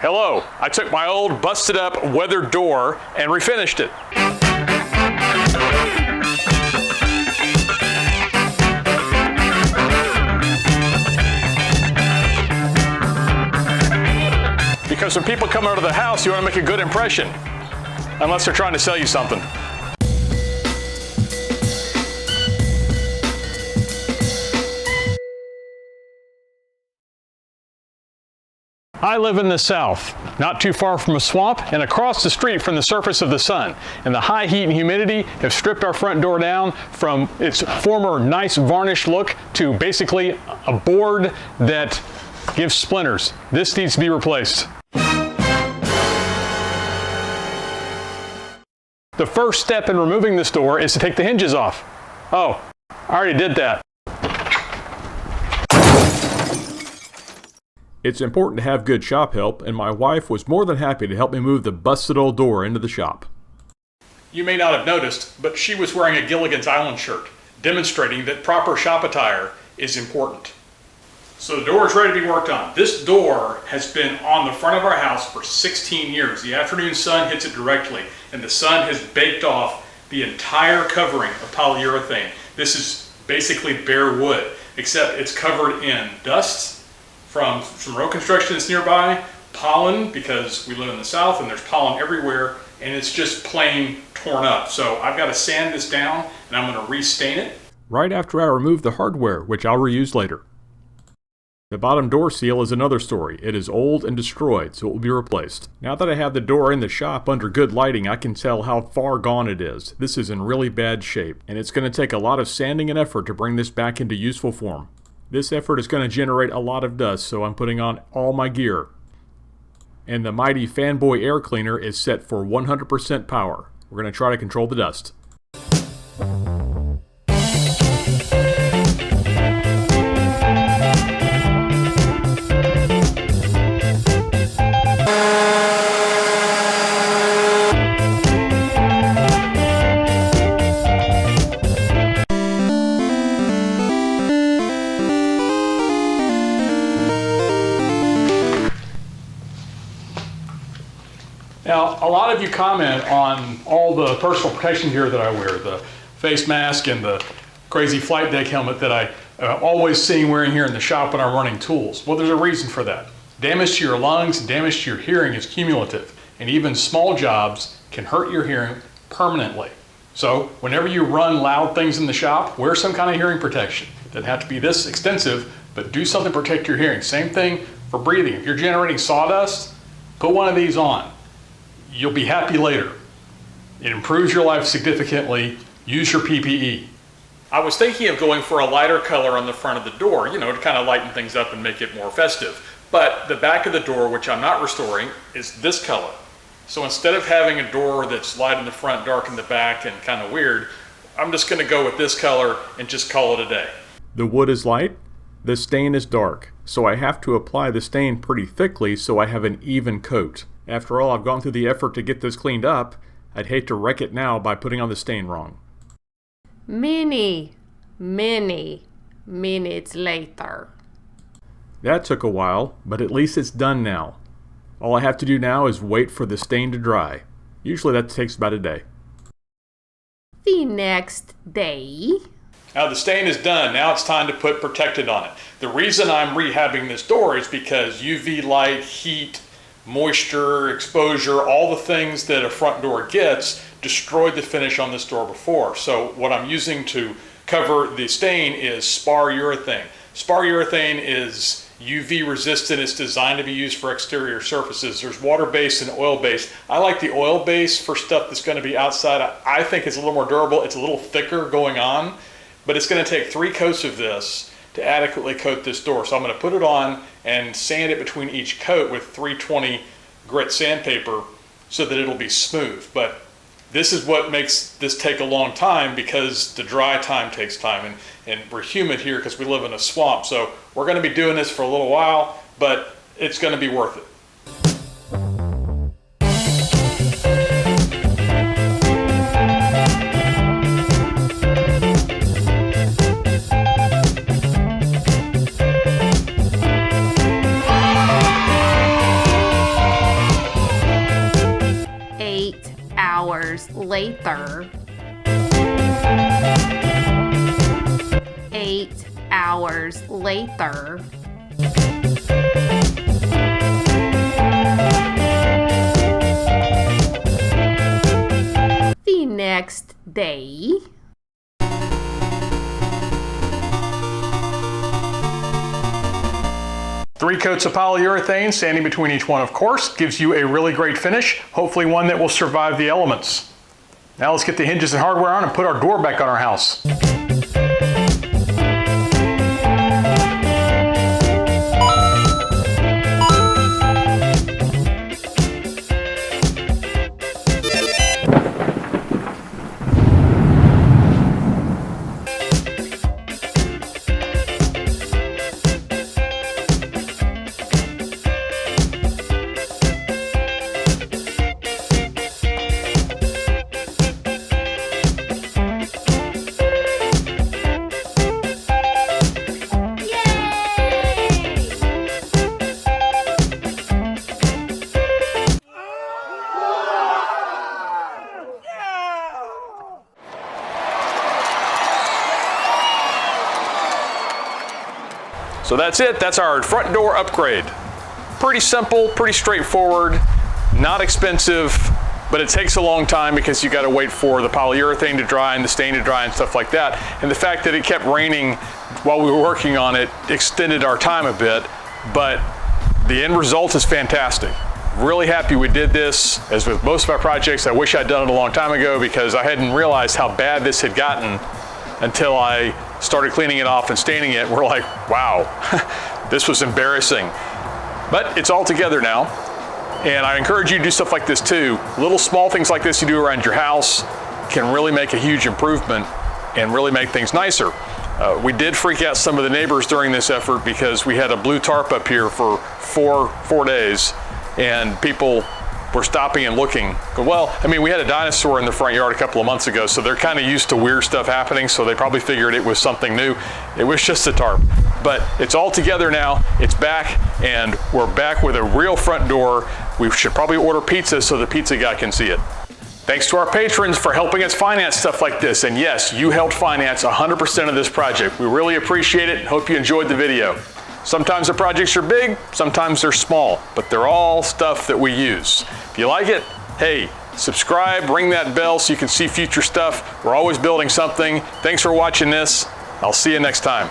Hello, I took my old busted up weathered door and refinished it. Because when people come out of the house, you want to make a good impression, unless they're trying to sell you something. I live in the South, not too far from a swamp and across the street from the surface of the sun. And the high heat and humidity have stripped our front door down from its former nice varnished look to basically a board that gives splinters. This needs to be replaced. The first step in removing this door is to take the hinges off. Oh, I already did that. It's important to have good shop help, and my wife was more than happy to help me move the busted old door into the shop. You may not have noticed, but she was wearing a Gilligan's Island shirt, demonstrating that proper shop attire is important. So the door is ready to be worked on. This door has been on the front of our house for 16 years. The afternoon sun hits it directly, and the sun has baked off the entire covering of polyurethane. This is basically bare wood, except it's covered in dust from some road construction that's nearby, pollen, because we live in the South and there's pollen everywhere, and it's just plain torn up. So I've got to sand this down and I'm going to restain it. Right after I remove the hardware, which I'll reuse later. The bottom door seal is another story. It is old and destroyed, so it will be replaced. Now that I have the door in the shop under good lighting, I can tell how far gone it is. This is in really bad shape, and it's going to take a lot of sanding and effort to bring this back into useful form. This effort is going to generate a lot of dust, so I'm putting on all my gear. And the mighty Fanboy air cleaner is set for 100% power. We're going to try to control the dust. Now, a lot of you comment on all the personal protection gear that I wear, the face mask and the crazy flight deck helmet that I always see wearing here in the shop when I'm running tools. Well, there's a reason for that. Damage to your lungs and damage to your hearing is cumulative, and even small jobs can hurt your hearing permanently. So, whenever you run loud things in the shop, wear some kind of hearing protection. It doesn't have to be this extensive, but do something to protect your hearing. Same thing for breathing. If you're generating sawdust, put one of these on. You'll be happy later. It improves your life significantly. Use your PPE. I was thinking of going for a lighter color on the front of the door, you know, to kind of lighten things up and make it more festive. But the back of the door, which I'm not restoring, is this color. So instead of having a door that's light in the front, dark in the back, and kind of weird, I'm just going to go with this color and just call it a day. The wood is light, the stain is dark, so I have to apply the stain pretty thickly so I have an even coat. After all, I've gone through the effort to get this cleaned up. I'd hate to wreck it now by putting on the stain wrong. Many minutes later. That took a while, but at least it's done now. All I have to do now is wait for the stain to dry. Usually that takes about a day. The next day. Now the stain is done. Now it's time to put protectant on it. The reason I'm rehabbing this door is because UV light, heat, moisture, exposure, all the things that a front door gets destroyed the finish on this door before. So what I'm using to cover the stain is spar urethane. Spar urethane is UV resistant. It's designed to be used for exterior surfaces. There's water-based and oil-based. I like the oil-based for stuff that's going to be outside. I think it's a little more durable. It's a little thicker going on, but it's going to take 3 coats of this to adequately coat this door. So I'm going to put it on and sand it between each coat with 320 grit sandpaper so that it'll be smooth. But this is what makes this take a long time, because the dry time takes time, and we're humid here because we live in a swamp. So we're going to be doing this for a little while, but it's going to be worth it. hours later. 8 hours later. The next day. Three coats of polyurethane, sanding between each one, of course, gives you a really great finish, hopefully one that will survive the elements. Now let's get the hinges and hardware on and put our door back on our house. So that's it, that's our front door upgrade. Pretty simple, pretty straightforward, not expensive, but it takes a long time because you gotta wait for the polyurethane to dry and the stain to dry and stuff like that. And the fact that it kept raining while we were working on it extended our time a bit, but the end result is fantastic. Really happy we did this. As with most of our projects, I wish I'd done it a long time ago because I hadn't realized how bad this had gotten until I started cleaning it off and staining it. We're like, wow, this was embarrassing. But it's all together now. And I encourage you to do stuff like this too. Little small things like this you do around your house can really make a huge improvement and really make things nicer. We did freak out some of the neighbors during this effort because we had a blue tarp up here for four days and people were stopping and looking. Well, I mean, we had a dinosaur in the front yard a couple of months ago, so they're kind of used to weird stuff happening, so they probably figured it was something new. It was just a tarp. But it's all together now, it's back, and we're back with a real front door. We should probably order pizza so the pizza guy can see it. Thanks to our patrons for helping us finance stuff like this. And yes, you helped finance 100% of this project. We really appreciate it. Hope you enjoyed the video. Sometimes the projects are big, sometimes they're small, but they're all stuff that we use. If you like it, hey, subscribe, ring that bell so you can see future stuff. We're always building something. Thanks for watching this. I'll see you next time.